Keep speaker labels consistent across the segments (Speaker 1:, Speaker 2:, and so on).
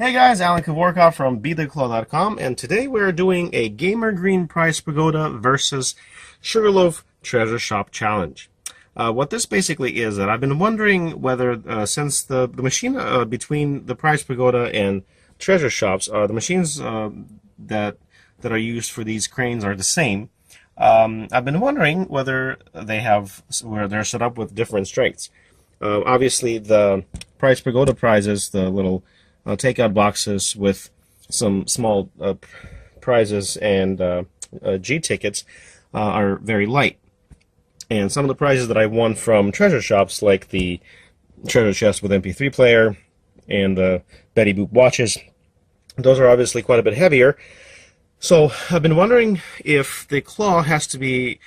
Speaker 1: Hey guys, Allen Kevorkov from BeTheClaw.com, and today we're doing a GamerGreen Prize Pagoda versus SugarLoaf Treasure Shop Challenge. What this basically is that I've been wondering whether, since the machine between the Prize Pagoda and Treasure Shops, the machines that are used for these cranes are the same. I've been wondering whether they're set up with different strengths. Obviously, the Prize Pagoda prizes, the little takeout boxes with some small prizes and G tickets are very light. And some of the prizes that I won from treasure shops, like the treasure chest with MP3 player and the Betty Boop watches, those are obviously quite a bit heavier. So I've been wondering if the claw has to be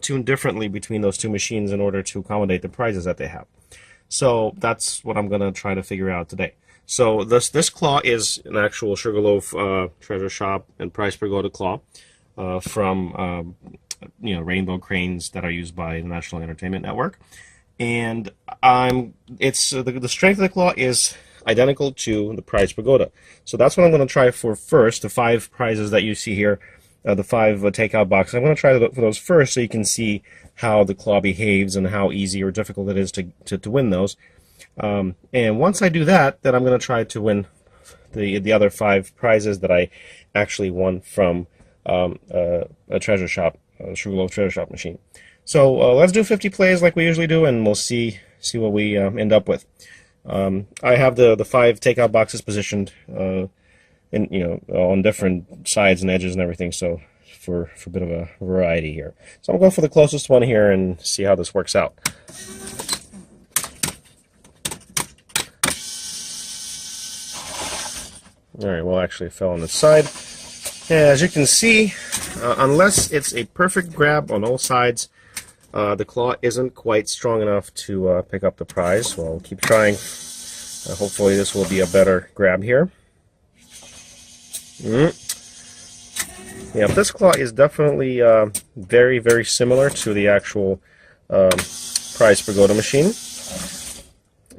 Speaker 1: tuned differently between those two machines in order to accommodate the prizes that they have. So that's what I'm going to try to figure out today. So this claw is an actual SugarLoaf treasure shop and Prize Pagoda claw from rainbow cranes that are used by the National Entertainment Network, and the strength of the claw is identical to the Prize Pagoda. So that's what I'm going to try for first. The 5 prizes that you see here, the 5 takeout boxes. I'm going to try for those first, so you can see how the claw behaves and how easy or difficult it is to win those. And once I do that, then I'm going to try to win the other 5 prizes that I actually won from a treasure shop, SugarLoaf treasure shop machine. So let's do 50 plays like we usually do, and we'll see what we end up with. I have the 5 takeout boxes positioned on different sides and edges and everything, so for a bit of a variety here. So I'll go for the closest one here and see how this works out. Alright, well, actually it fell on its side. As you can see, unless it's a perfect grab on all sides, the claw isn't quite strong enough to pick up the prize. Well, I'll keep trying. Hopefully this will be a better grab here. Yeah, this claw is definitely very, very similar to the actual Prize Pagoda machine.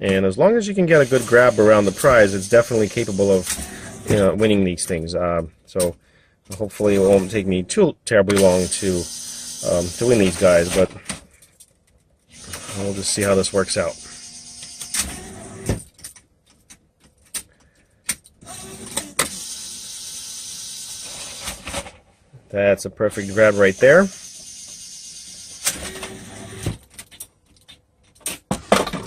Speaker 1: And as long as you can get a good grab around the prize, it's definitely capable of winning these things. So hopefully it won't take me too terribly long to win these guys, but we'll just see how this works out. That's a perfect grab right there.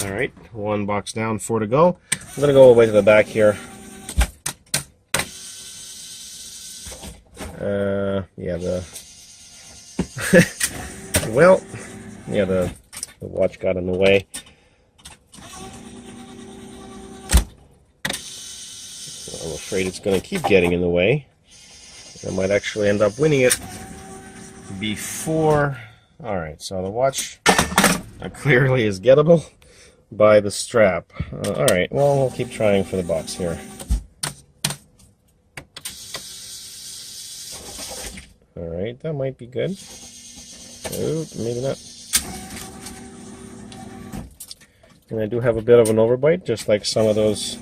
Speaker 1: Alright, 1 box down, 4 to go. I'm going to go all the way to the back here. The watch got in the way. I'm afraid it's going to keep getting in the way. I might actually end up winning it before. Alright, so the watch clearly is gettable by the strap. Alright, well, we'll keep trying for the box here. Alright, that might be good. Oh, maybe not. And I do have a bit of an overbite, just like some of those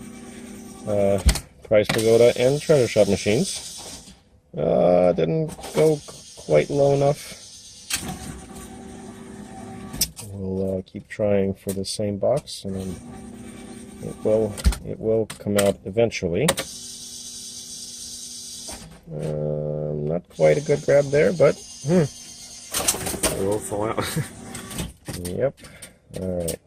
Speaker 1: Prize Pagoda and treasure shop machines. Didn't go quite low enough. We'll keep trying for the same box, and then it will come out eventually. Not quite a good grab there, but it will fall out. Yep. Alright.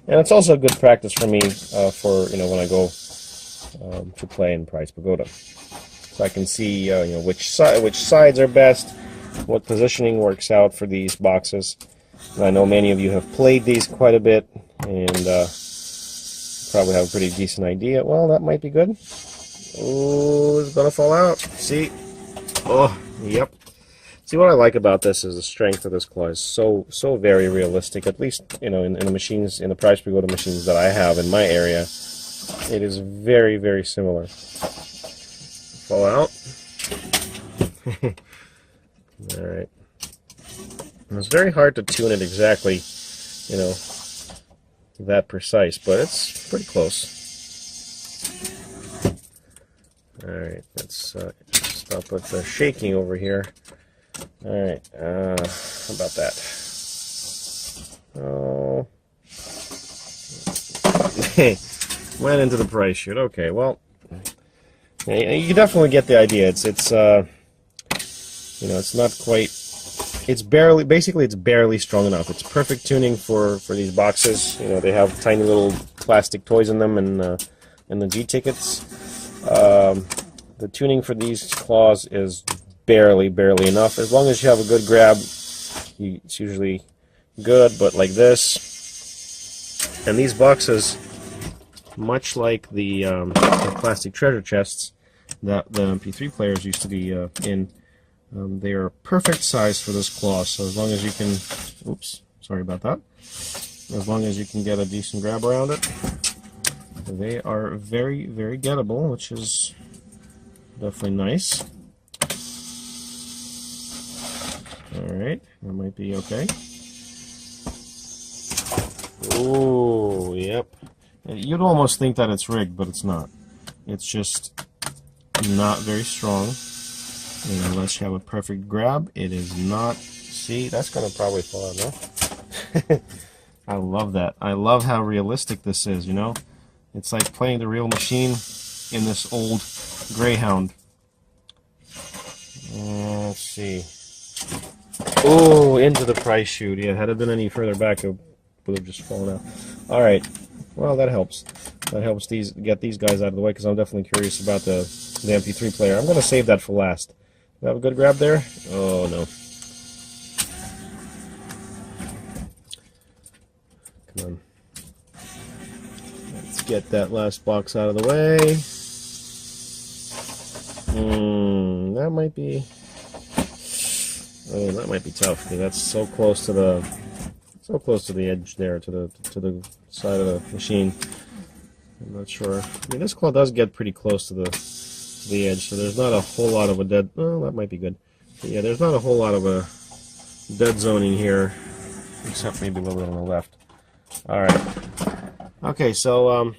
Speaker 1: And it's also good practice for me for when I go to play in Prize Pagoda, so I can see which sides are best, what positioning works out for these boxes. And I know many of you have played these quite a bit, and probably have a pretty decent idea. Well, that might be good. Oh, it's gonna fall out. See? Oh, yep. See, what I like about this is the strength of this claw is so very realistic. At least in the machines, in the Prize Pagoda machines that I have in my area, it is very, very similar. Fall out. All right. And it's very hard to tune it exactly, that precise, but it's pretty close. Alright, let's stop with the shaking over here. Alright, how about that? Oh. Went into the price chute. Okay, well, you can definitely get the idea. It's you know, it's not quite, it's barely strong enough. It's perfect tuning for these boxes. You know, they have tiny little plastic toys in them and the G tickets. The tuning for these claws is barely enough. As long as you have a good grab, it's usually good. But like this, and these boxes, much like the plastic treasure chests that the MP3 players used to be in, they are perfect size for this claw. So as long as you can, oops, sorry about that. As long as you can get a decent grab around it, they are very gettable, which is definitely nice. Alright, that might be okay. Ooh, yep. You'd almost think that it's rigged, but it's not. It's just not very strong. And unless you have a perfect grab, it is not. See, that's going to probably fall out, no? I love that. I love how realistic this is, you know? It's like playing the real machine in this old Grayhound. Let's see. Oh, into the price chute. Yeah, had it been any further back, it would have just fallen out. Alright. Well, that helps. That helps get these guys out of the way, because I'm definitely curious about the MP3 player. I'm going to save that for last. Do I have a good grab there? Oh, no. Come on. Let's get that last box out of the way. That might be... Oh, that might be tough, because that's so close to the edge there, to the side of the machine. I'm not sure. I mean, this claw does get pretty close to the edge, so there's not a whole lot of a dead... Oh, that might be good. But yeah, there's not a whole lot of a dead zoning here, except maybe a little bit on the left. Alright. Okay, so,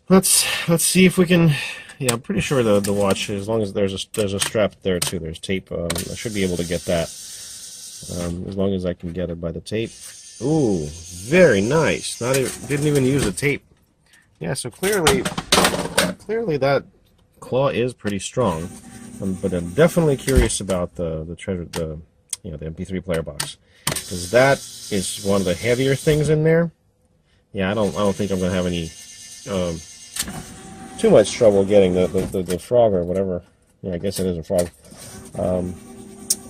Speaker 1: let's see if we can... Yeah, I'm pretty sure the watch, as long as there's a strap there too, there's tape, I should be able to get that. As long as I can get it by the tape. Ooh, very nice. Didn't even use a tape. Yeah, so clearly that claw is pretty strong. But I'm definitely curious about the MP3 player box, because that is one of the heavier things in there. Yeah, I don't think I'm gonna have any too much trouble getting the frog or whatever. Yeah, I guess it is a frog.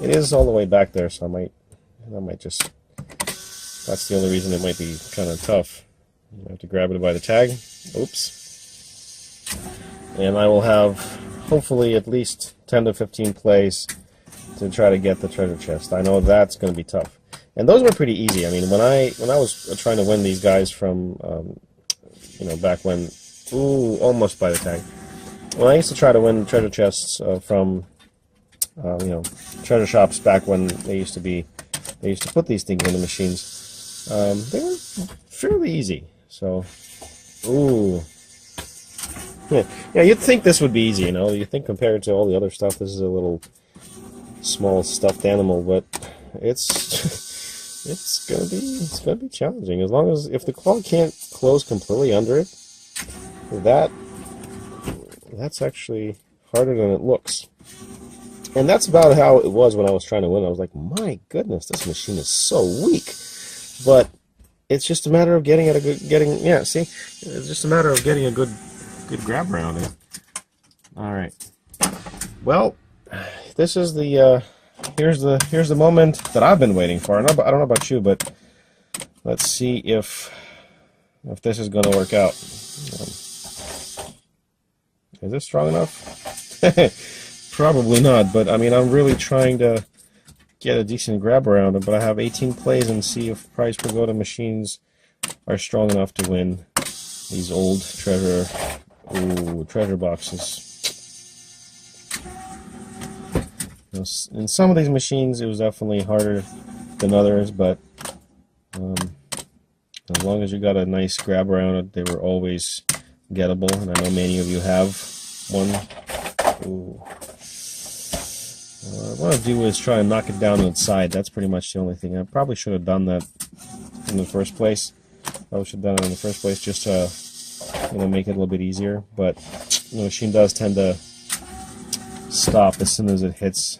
Speaker 1: It is all the way back there, so I might just. That's the only reason it might be kind of tough. You have to grab it by the tag. Oops. And I will have hopefully at least 10 to 15 plays to try to get the treasure chest. I know that's going to be tough. And those were pretty easy. I mean, when I was trying to win these guys from, you know, back when. Ooh, almost by the tag. When I used to try to win treasure chests from, you know, treasure shops back when they used to put these things in the machines, they were fairly easy. So, ooh. Yeah, you'd think this would be easy, you know. You think compared to all the other stuff, this is a little small stuffed animal, but it's gonna be challenging. As long as if the claw can't close completely under it, that's actually harder than it looks. And that's about how it was when I was trying to win. I was like, my goodness, this machine is so weak. But it's just a matter of getting at a good it's just a matter of getting a good grab around it. Alright. Well, this is the here's the moment that I've been waiting for. I don't know about you, but let's see if this is gonna work out. Is this strong enough? Probably not, but I mean, I'm really trying to get a decent grab around it, but I have 18 plays and see if Price Pagoda machines are strong enough to win these old treasure boxes. In some of these machines, it was definitely harder than others, but as long as you got a nice grab around it, they were always Gettable, and I know many of you have one. Ooh. What I want to do is try and knock it down on its side. That's pretty much the only thing. I probably should have done that in the first place. Probably should have done it in the first place just to, you know, make it a little bit easier. But the machine does tend to stop as soon as it hits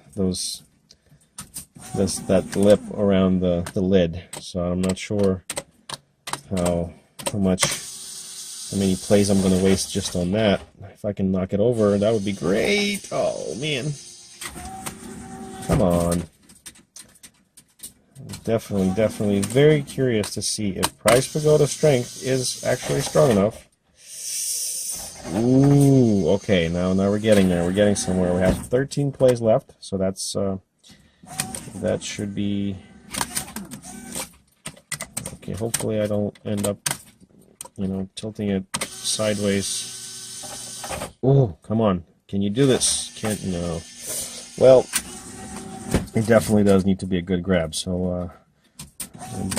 Speaker 1: that lip around the lid. So I'm not sure how many plays I'm going to waste just on that. If I can knock it over, that would be great. Oh man. Come on. Definitely very curious to see if Price Pagoda strength is actually strong enough. Ooh, okay, now we're getting there. We're getting somewhere. We have 13 plays left, so that's that should be okay. Hopefully I don't end up, you know, tilting it sideways. Oh, come on. Can you do this? Can't, no. Well, it definitely does need to be a good grab, so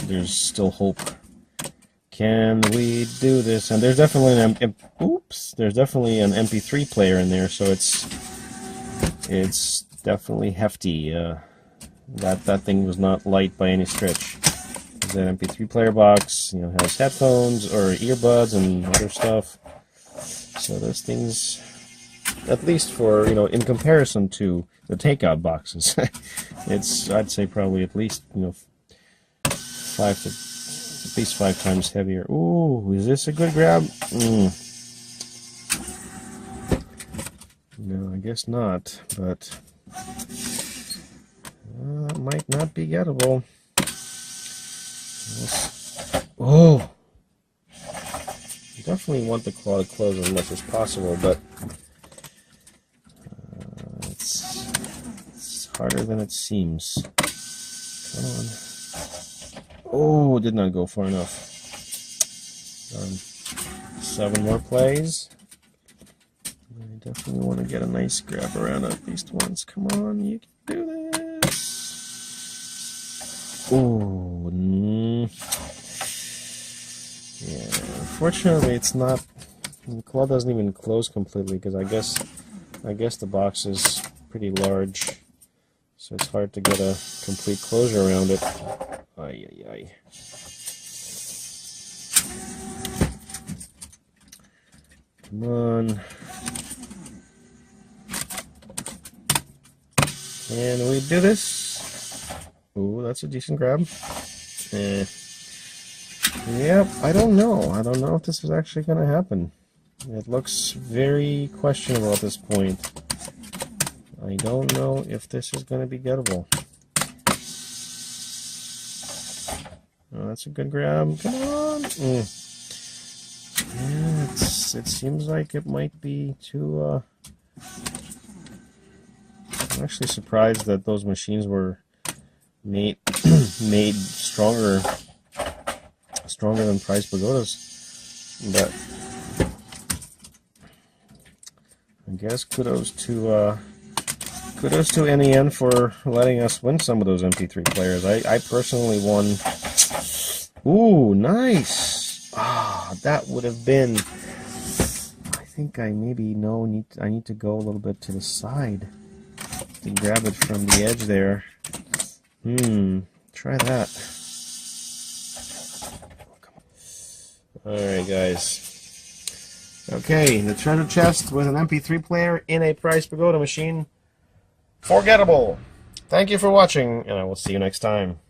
Speaker 1: there's still hope. Can we do this? And there's definitely there's definitely an MP3 player in there, so it's definitely hefty. That thing was not light by any stretch. That MP3 player box, you know, has headphones or earbuds and other stuff. So those things, at least for, you know, in comparison to the takeout boxes, it's, I'd say probably at least, you know, at least 5 times heavier. Ooh, is this a good grab? No, I guess not, but that might not be gettable. Oh! You definitely want the claw to close as much as possible, but it's harder than it seems. Come on. Oh, did not go far enough. 7 more plays. I definitely want to get a nice grab around it at least once. Come on, you can do this. Oh, yeah. Unfortunately, it's not. The claw doesn't even close completely because I guess the box is pretty large, so it's hard to get a complete closure around it. Ay, ay, ay. Come on. Can we do this? Ooh, that's a decent grab. Yep, I don't know. I don't know if this is actually going to happen. It looks very questionable at this point. I don't know if this is going to be gettable. Oh, that's a good grab. Come on! Yeah, it seems like it might be too... I'm actually surprised that those machines were made stronger than Price Pagodas. But I guess kudos to NEN for letting us win some of those MP3 players. I personally won. Ooh, nice! Ah, that would have been. I think I maybe I need to go a little bit to the side to grab it from the edge there. Try that. Alright, guys. Okay, the treasure chest with an MP3 player in a Price Pagoda machine. Forgettable! Thank you for watching, and I will see you next time.